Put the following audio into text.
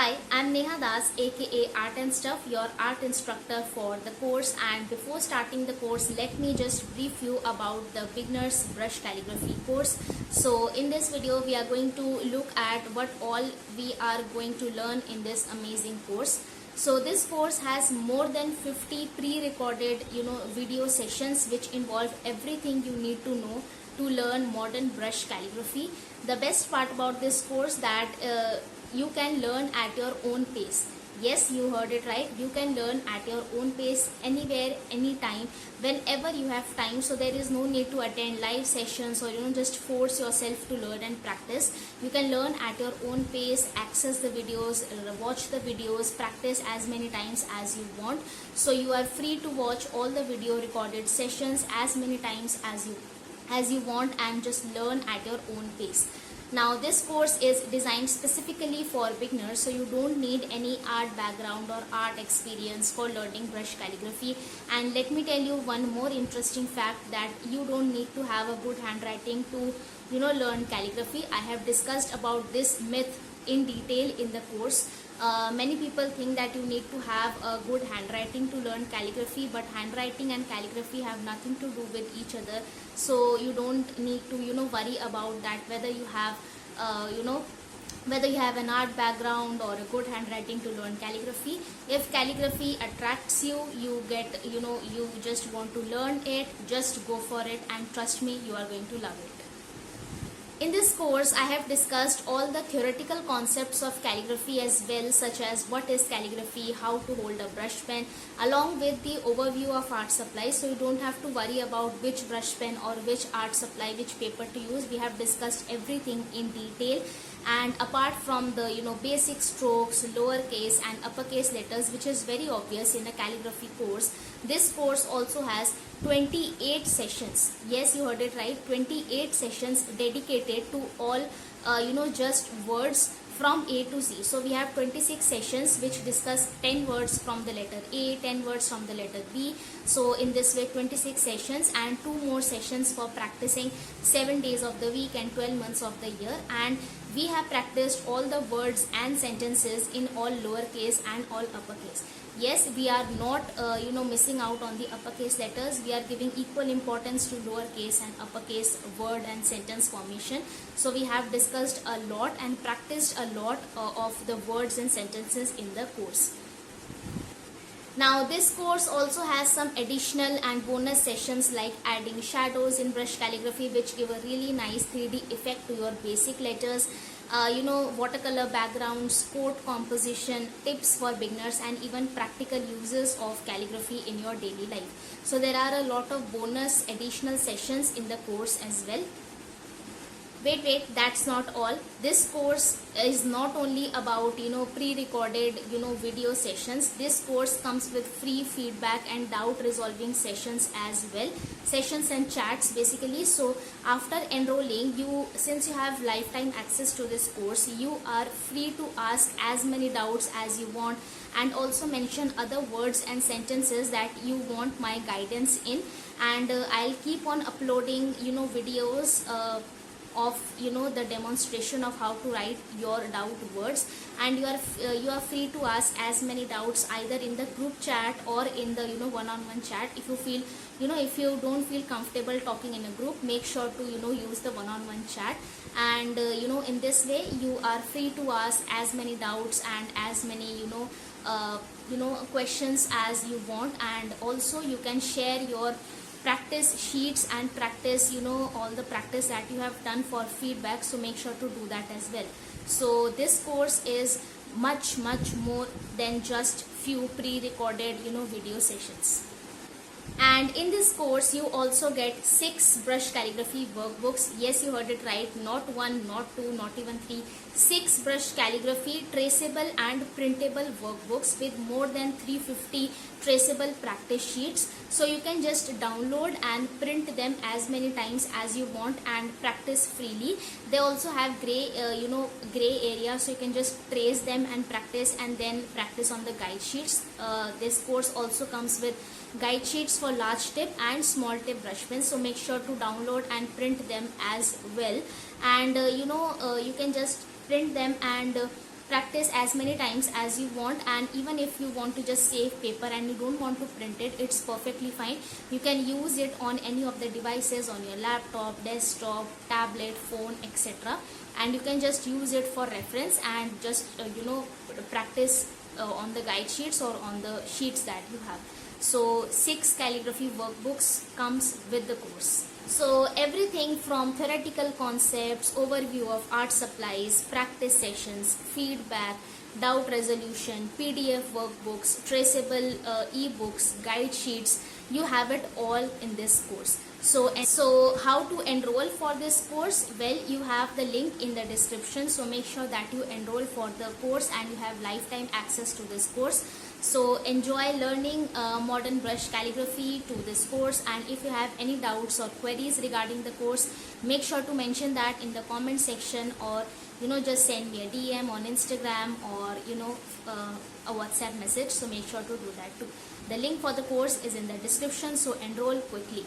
Hi, I'm Neha Das, aka Art and Stuff, your art instructor for the course. And before starting the course, let me just brief you about the beginner's brush calligraphy course. So in this video, we are going to look at what all we are going to learn in this amazing course. So this course has more than 50 pre-recorded video sessions which involve everything you need to know to learn modern brush calligraphy. The best part about this course that you can learn at your own pace. Yes, you heard it right. You can learn at your own pace, anywhere, anytime, whenever you have time. So there is no need to attend live sessions or just force yourself to learn and practice. You can learn at your own pace, access the videos, watch the videos, practice as many times as you want. So you are free to watch all the video recorded sessions as many times as you want and just learn at your own pace. Now this course is designed specifically for beginners, so you don't need any art background or art experience for learning brush calligraphy. And let me tell you one more interesting fact, that you don't need to have a good handwriting to learn calligraphy. I have discussed about this myth in detail in the course. Many people think that you need to have a good handwriting to learn calligraphy, but handwriting and calligraphy have nothing to do with each other. So you don't need to worry about that, whether you have whether you have an art background or a good handwriting to learn calligraphy. If calligraphy attracts you, you get you just want to learn it, just go for it, and trust me, you are going to love it. In this course, I have discussed all the theoretical concepts of calligraphy as well, such as what is calligraphy, how to hold a brush pen, along with the overview of art supplies. So you don't have to worry about which brush pen or which art supply, which paper to use. We have discussed everything in detail. And apart from the basic strokes, lowercase and uppercase letters, which is very obvious in a calligraphy course, this course also has 28 sessions. Yes, you heard it right, 28 sessions dedicated to all just words from A to Z. So we have 26 sessions which discuss 10 words from the letter A, 10 words from the letter B. So in this way, 26 sessions, and 2 more sessions for practicing 7 days of the week and 12 months of the year. And we have practiced all the words and sentences in all lowercase and all uppercase. Yes, we are not missing out on the uppercase letters. We are giving equal importance to lowercase and uppercase word and sentence formation. So we have discussed a lot and practiced a lot of the words and sentences in the course. Now this course also has some additional and bonus sessions like adding shadows in brush calligraphy, which give a really nice 3D effect to your basic letters, watercolor backgrounds, quote composition, tips for beginners, and even practical uses of calligraphy in your daily life. So there are a lot of bonus additional sessions in the course as well. Wait, that's not all. This course is not only about pre-recorded video sessions. This course comes with free feedback and doubt resolving sessions as well, sessions and chats basically. So after enrolling, since you have lifetime access to this course, you are free to ask as many doubts as you want, and also mention other words and sentences that you want my guidance in. And I'll keep on uploading videos of the demonstration of how to write your doubt words, and you are free to ask as many doubts either in the group chat or in the one-on-one chat. If you feel if you don't feel comfortable talking in a group, make sure to use the one-on-one chat. And in this way you are free to ask as many doubts and as many questions as you want. And also you can share your practice sheets and practice all the practice that you have done for feedback. So make sure to do that as well. So this course is much more than just few pre-recorded video sessions. And in this course you also get 6 brush calligraphy workbooks. Yes, you heard it right, not 1, not 2, not even 3, 6 brush calligraphy traceable and printable workbooks with more than 350 traceable practice sheets. So you can just download and print them as many times as you want and practice freely. They also have gray area, so you can just trace them and practice, and then practice on the guide sheets. This course also comes with guide sheets for large tip and small tip brush pens, so make sure to download and print them as well. And you can just print them and practice as many times as you want, and even if you want to just save paper and you don't want to print it, it's perfectly fine. You can use it on any of the devices, on your laptop, desktop, tablet, phone, etc., and you can just use it for reference and just practice on the guide sheets or on the sheets that you have. So 6 calligraphy workbooks comes with the course. So everything from theoretical concepts, overview of art supplies, practice sessions, feedback, doubt resolution, PDF workbooks, traceable ebooks, guide sheets, you have it all in this course. So how to enroll for this course? Well, you have the link in the description, so make sure that you enroll for the course and you have lifetime access to this course. So enjoy learning modern brush calligraphy to this course, and if you have any doubts or queries regarding the course, make sure to mention that in the comment section, or just send me a DM on Instagram, or a WhatsApp message. So make sure to do that too. The link for the course is in the description, so enroll quickly.